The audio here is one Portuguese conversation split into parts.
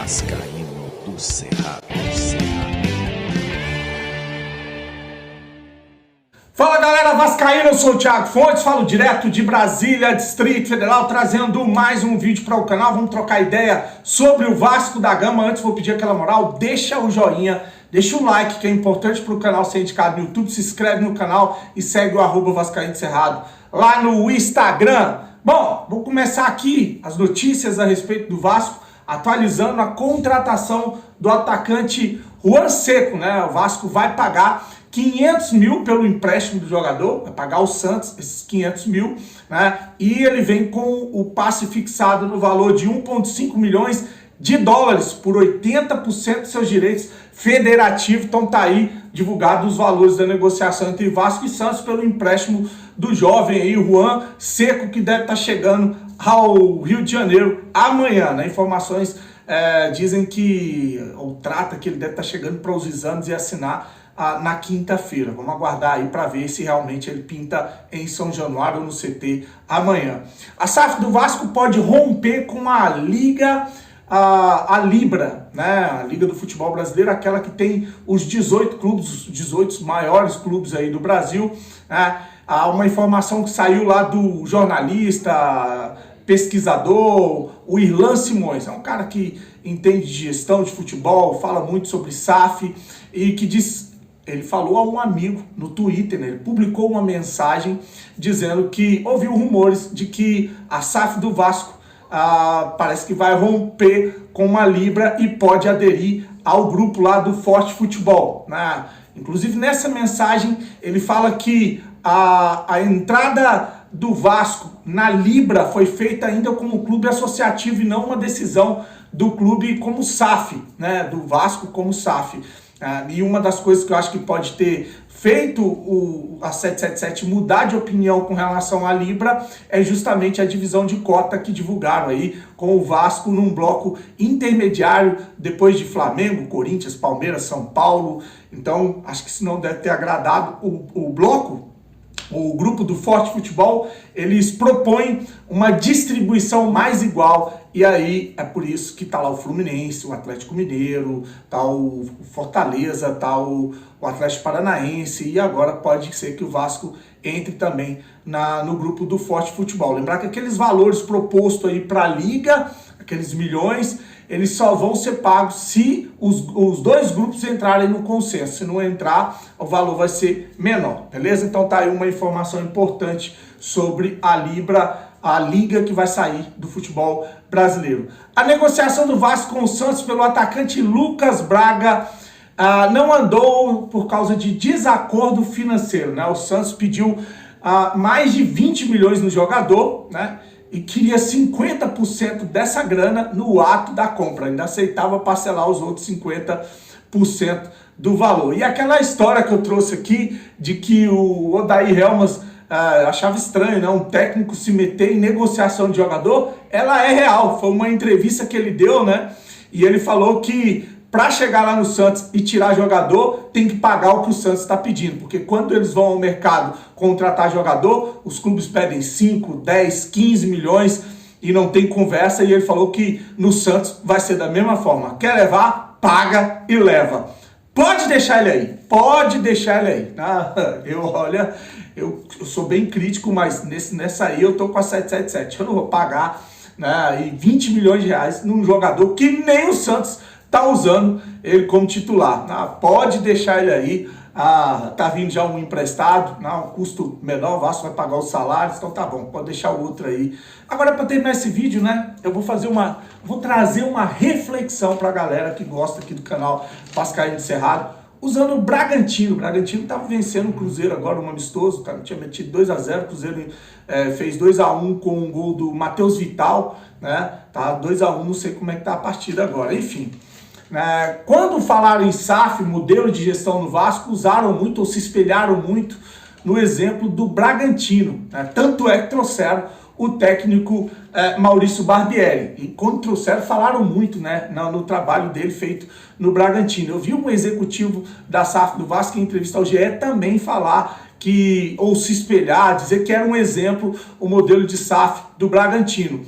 Vascaíno do Cerrado. Fala galera vascaína, eu sou o Thiago Fontes, falo direto de Brasília, Distrito Federal, trazendo mais um vídeo para o canal. Vamos trocar ideia sobre o Vasco da Gama. Antes vou pedir aquela moral, deixa o joinha, deixa o like que é importante para o canal ser indicado no YouTube, se inscreve no canal e segue o @Vascaíno do Cerrado lá no Instagram. Bom, vou começar aqui as notícias a respeito do Vasco, atualizando a contratação do atacante Juan Seco, né? O Vasco vai pagar 500 mil pelo empréstimo do jogador, vai pagar o Santos esses 500 mil, né? E ele vem com o passe fixado no valor de 1,5 milhões de dólares por 80% de seus direitos federativos. Então tá aí divulgados os valores da negociação entre Vasco e Santos pelo empréstimo do jovem aí, Juan Seco, que deve estar chegando ao Rio de Janeiro amanhã, né? Informações dizem que, ou trata que ele deve estar chegando para os exames e assinar na quinta-feira. Vamos aguardar aí para ver se realmente ele pinta em São Januário ou no CT amanhã. A SAF do Vasco pode romper com a Liga, a Libra, né? A Liga do Futebol Brasileiro, aquela que tem os 18 clubes, os 18 maiores clubes aí do Brasil, né? Há uma informação que saiu lá do jornalista, pesquisador, o Irlan Simões, é um cara que entende de gestão de futebol, fala muito sobre SAF e que diz, ele falou a um amigo no Twitter, né? Ele publicou uma mensagem dizendo que ouviu rumores de que a SAF do Vasco parece que vai romper com uma Libra e pode aderir ao grupo lá do Forte Futebol, né? Inclusive nessa mensagem ele fala que a entrada do Vasco na Libra foi feita ainda como clube associativo e não uma decisão do clube como SAF, né? Do Vasco como SAF. E uma das coisas que eu acho que pode ter feito a 777 mudar de opinião com relação à Libra é justamente a divisão de cota que divulgaram aí com o Vasco num bloco intermediário depois de Flamengo, Corinthians, Palmeiras, São Paulo. Então acho que isso não deve ter agradado o bloco. O grupo do Forte Futebol, eles propõem uma distribuição mais igual, e aí é por isso que tá lá o Fluminense, o Atlético Mineiro, tá o Fortaleza, tá o Atlético Paranaense, e agora pode ser que o Vasco entre também no grupo do Forte Futebol. Lembrar que aqueles valores propostos aí para a Liga, aqueles milhões, eles só vão ser pagos se os dois grupos entrarem no consenso. Se não entrar, o valor vai ser menor, beleza? Então tá aí uma informação importante sobre a Libra, a liga que vai sair do futebol brasileiro. A negociação do Vasco com o Santos pelo atacante Lucas Braga não andou por causa de desacordo financeiro, né? O Santos pediu mais de 20 milhões no jogador, né? E queria 50% dessa grana no ato da compra, ainda aceitava parcelar os outros 50% do valor. E aquela história que eu trouxe aqui, de que o Odair Helmas achava estranho, né? Um técnico se meter em negociação de jogador, ela é real, foi uma entrevista que ele deu, né? E ele falou que para chegar lá no Santos e tirar jogador, tem que pagar o que o Santos está pedindo. Porque quando eles vão ao mercado contratar jogador, os clubes pedem 5, 10, 15 milhões e não tem conversa. E ele falou que no Santos vai ser da mesma forma. Quer levar? Paga e leva. Pode deixar ele aí. Pode deixar ele aí. Eu sou bem crítico, mas nessa aí eu tô com a 777. Eu não vou pagar, né, e 20 milhões de reais num jogador que nem o Santos tá usando ele como titular. Pode deixar ele aí. Tá vindo já um emprestado, um custo menor, o Vasco vai pagar os salários, então tá bom, pode deixar o outro aí. Agora, para terminar esse vídeo, né, eu vou trazer uma reflexão pra galera que gosta aqui do canal Vascaíno do Cerrado, usando o Bragantino. O Bragantino tava vencendo o Cruzeiro agora, um amistoso, tinha metido 2-0, o Cruzeiro fez 2-1 com um gol do Matheus Vital, né, tá 2-1, não sei como é que tá a partida agora, enfim. Quando falaram em SAF, modelo de gestão no Vasco, usaram muito ou se espelharam muito no exemplo do Bragantino, né? Tanto é que trouxeram o técnico Maurício Barbieri. E quando trouxeram, falaram muito, né, no trabalho dele feito no Bragantino. Eu vi um executivo da SAF do Vasco em entrevista ao GE também falar ou se espelhar, dizer que era um exemplo o modelo de SAF do Bragantino.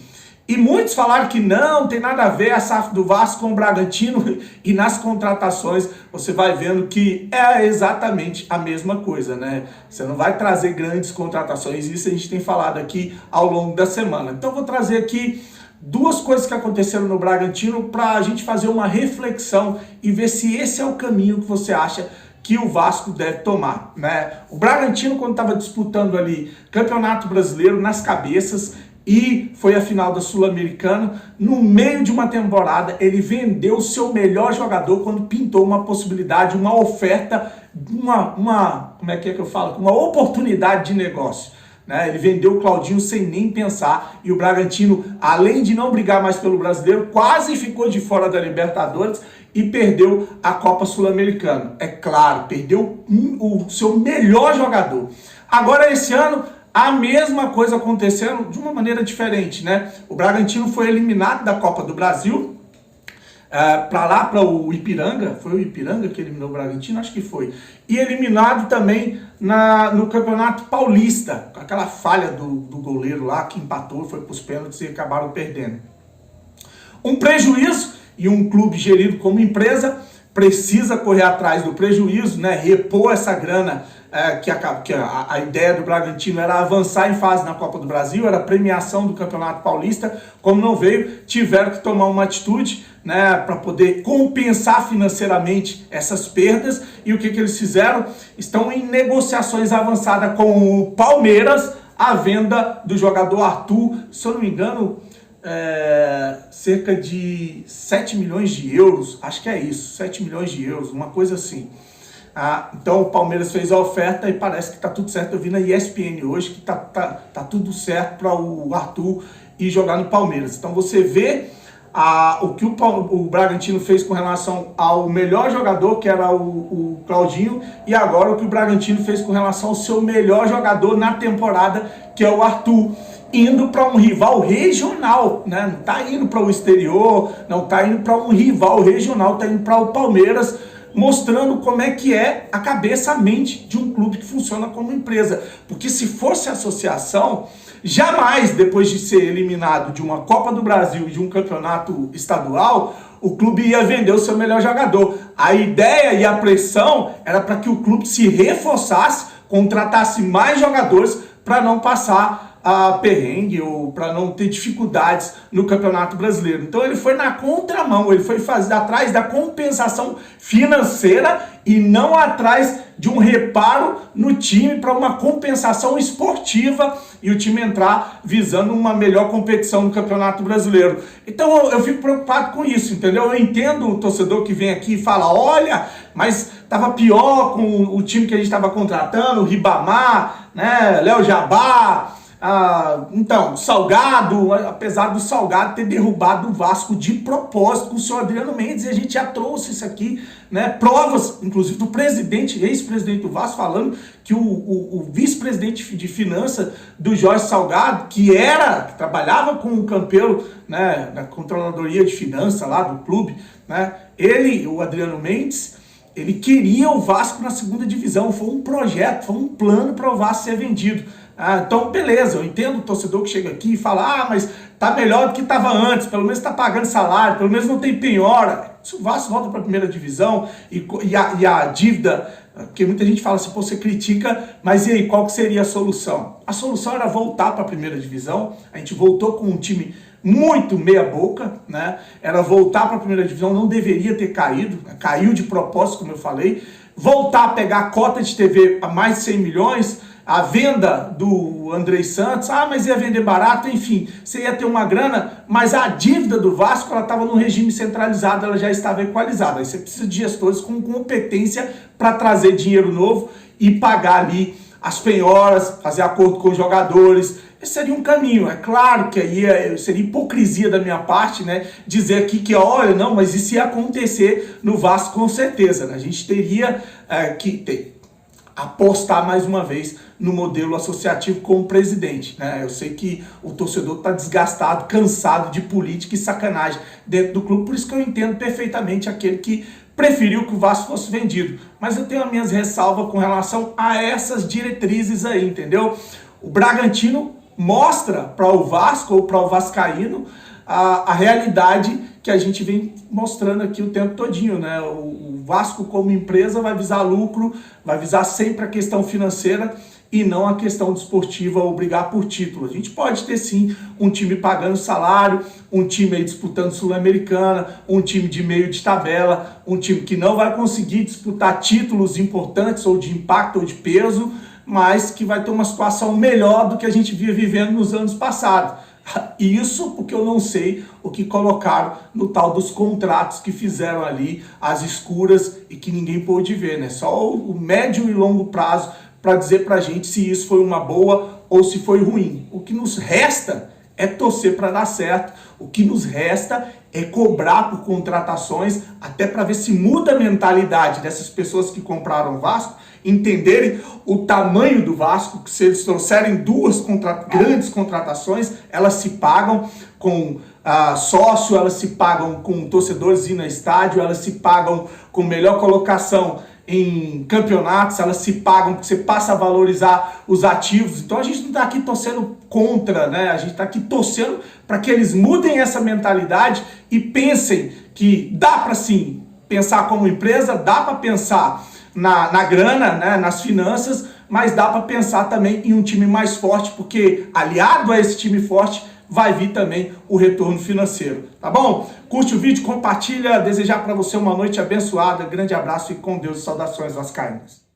E muitos falaram que não tem nada a ver a SAF do Vasco com o Bragantino, e nas contratações você vai vendo que é exatamente a mesma coisa, né? Você não vai trazer grandes contratações, isso a gente tem falado aqui ao longo da semana. Então vou trazer aqui duas coisas que aconteceram no Bragantino para a gente fazer uma reflexão e ver se esse é o caminho que você acha que o Vasco deve tomar, né? O Bragantino, quando estava disputando ali Campeonato Brasileiro nas cabeças, e foi a final da Sul-Americana, no meio de uma temporada, ele vendeu o seu melhor jogador quando pintou uma possibilidade, uma oferta, como é que eu falo? Uma oportunidade de negócio. Né? Ele vendeu o Claudinho sem nem pensar, e o Bragantino, além de não brigar mais pelo Brasileiro, quase ficou de fora da Libertadores e perdeu a Copa Sul-Americana. É claro, perdeu o seu melhor jogador. Agora, esse ano, a mesma coisa acontecendo de uma maneira diferente, né? O Bragantino foi eliminado da Copa do Brasil, para o Ipiranga. Foi o Ipiranga que eliminou o Bragantino? Acho que foi. E eliminado também no Campeonato Paulista, com aquela falha do goleiro lá, que empatou, foi para os pênaltis e acabaram perdendo. Um prejuízo, e um clube gerido como empresa precisa correr atrás do prejuízo, né? Repor essa grana, que a ideia do Bragantino era avançar em fase na Copa do Brasil, era a premiação do Campeonato Paulista. Como não veio, tiveram que tomar uma atitude, né, para poder compensar financeiramente essas perdas. E o que eles fizeram? Estão em negociações avançadas com o Palmeiras, a venda do jogador Arthur, se eu não me engano, cerca de 7 milhões de euros, acho que é isso, 7 milhões de euros, uma coisa assim. Então o Palmeiras fez a oferta e parece que tá tudo certo. Eu vi na ESPN hoje que tá tudo certo para o Arthur ir jogar no Palmeiras. Então você vê o que o Bragantino fez com relação ao melhor jogador, que era o Claudinho, e agora o que o Bragantino fez com relação ao seu melhor jogador na temporada, que é o Arthur, indo para um rival regional, né? Não tá indo para o exterior, não tá indo para um rival regional, tá indo para o Palmeiras, mostrando como é que é a cabeça, a mente de um clube que funciona como empresa. Porque se fosse associação, jamais, depois de ser eliminado de uma Copa do Brasil e de um campeonato estadual, o clube ia vender o seu melhor jogador. A ideia e a pressão era para que o clube se reforçasse, contratasse mais jogadores para não passar perrengue ou para não ter dificuldades no Campeonato Brasileiro. Então ele foi na contramão, ele foi fazer atrás da compensação financeira e não atrás de um reparo no time para uma compensação esportiva e o time entrar visando uma melhor competição no Campeonato Brasileiro. Então eu fico preocupado com isso, entendeu? Eu entendo o torcedor que vem aqui e fala, olha, mas estava pior com o time que a gente estava contratando, o Ribamar, né, Léo Jabá. Então, Salgado, apesar do Salgado ter derrubado o Vasco de propósito com o senhor Adriano Mendes, e a gente já trouxe isso aqui, né, provas, inclusive do presidente, ex-presidente do Vasco, falando que o vice-presidente de finanças do Jorge Salgado, que trabalhava com o Campelo, né, na controladoria de finanças lá do clube, né, o Adriano Mendes, ele queria o Vasco na segunda divisão, foi um projeto, foi um plano para o Vasco ser vendido. Então, beleza, eu entendo o torcedor que chega aqui e fala, mas tá melhor do que estava antes, pelo menos tá pagando salário, pelo menos não tem penhora. Se o Vasco volta para a primeira divisão e a dívida, porque muita gente fala assim, pô, você critica, mas e aí, qual que seria a solução? A solução era voltar para a primeira divisão. A gente voltou com um time muito meia boca, né? Era voltar para a primeira divisão, não deveria ter caído, né? Caiu de propósito, como eu falei. Voltar a pegar a cota de TV a mais de 100 milhões, a venda do Andrei Santos, mas ia vender barato, enfim, você ia ter uma grana, mas a dívida do Vasco, ela estava no regime centralizado, ela já estava equalizada. Aí você precisa de gestores com competência para trazer dinheiro novo e pagar ali as penhoras, fazer acordo com os jogadores. Esse seria um caminho. É claro que aí seria hipocrisia da minha parte, né, dizer aqui que, olha, não, mas isso ia acontecer no Vasco com certeza, né? A gente teria que apostar mais uma vez no modelo associativo com o presidente, né? Eu sei que o torcedor está desgastado, cansado de política e sacanagem dentro do clube, por isso que eu entendo perfeitamente aquele que preferiu que o Vasco fosse vendido. Mas eu tenho as minhas ressalvas com relação a essas diretrizes aí, entendeu? O Bragantino mostra para o Vasco ou para o vascaíno a realidade que a gente vem mostrando aqui o tempo todinho, né? O Vasco como empresa vai visar lucro, vai visar sempre a questão financeira e não a questão desportiva ou brigar por título. A gente pode ter sim um time pagando salário, um time aí disputando Sul-Americana, um time de meio de tabela, um time que não vai conseguir disputar títulos importantes ou de impacto ou de peso, mas que vai ter uma situação melhor do que a gente via vivendo nos anos passados. Isso porque eu não sei o que colocaram no tal dos contratos que fizeram ali, as escuras e que ninguém pôde ver, né? Só o médio e longo prazo para dizer pra gente se isso foi uma boa ou se foi ruim. O que nos resta é torcer para dar certo, o que nos resta é cobrar por contratações, até para ver se muda a mentalidade dessas pessoas que compraram o Vasco, entenderem o tamanho do Vasco, que se eles trouxerem duas grandes contratações, elas se pagam com sócio, elas se pagam com torcedores indo no estádio, elas se pagam com melhor colocação em campeonatos, elas se pagam porque você passa a valorizar os ativos. Então a gente não está aqui torcendo contra, né? A gente está aqui torcendo para que eles mudem essa mentalidade e pensem que dá para sim pensar como empresa, dá para pensar na grana, né, nas finanças, mas dá para pensar também em um time mais forte, porque aliado a esse time forte vai vir também o retorno financeiro, tá bom? Curte o vídeo, compartilha, desejar para você uma noite abençoada, grande abraço e com Deus, saudações vascaínas.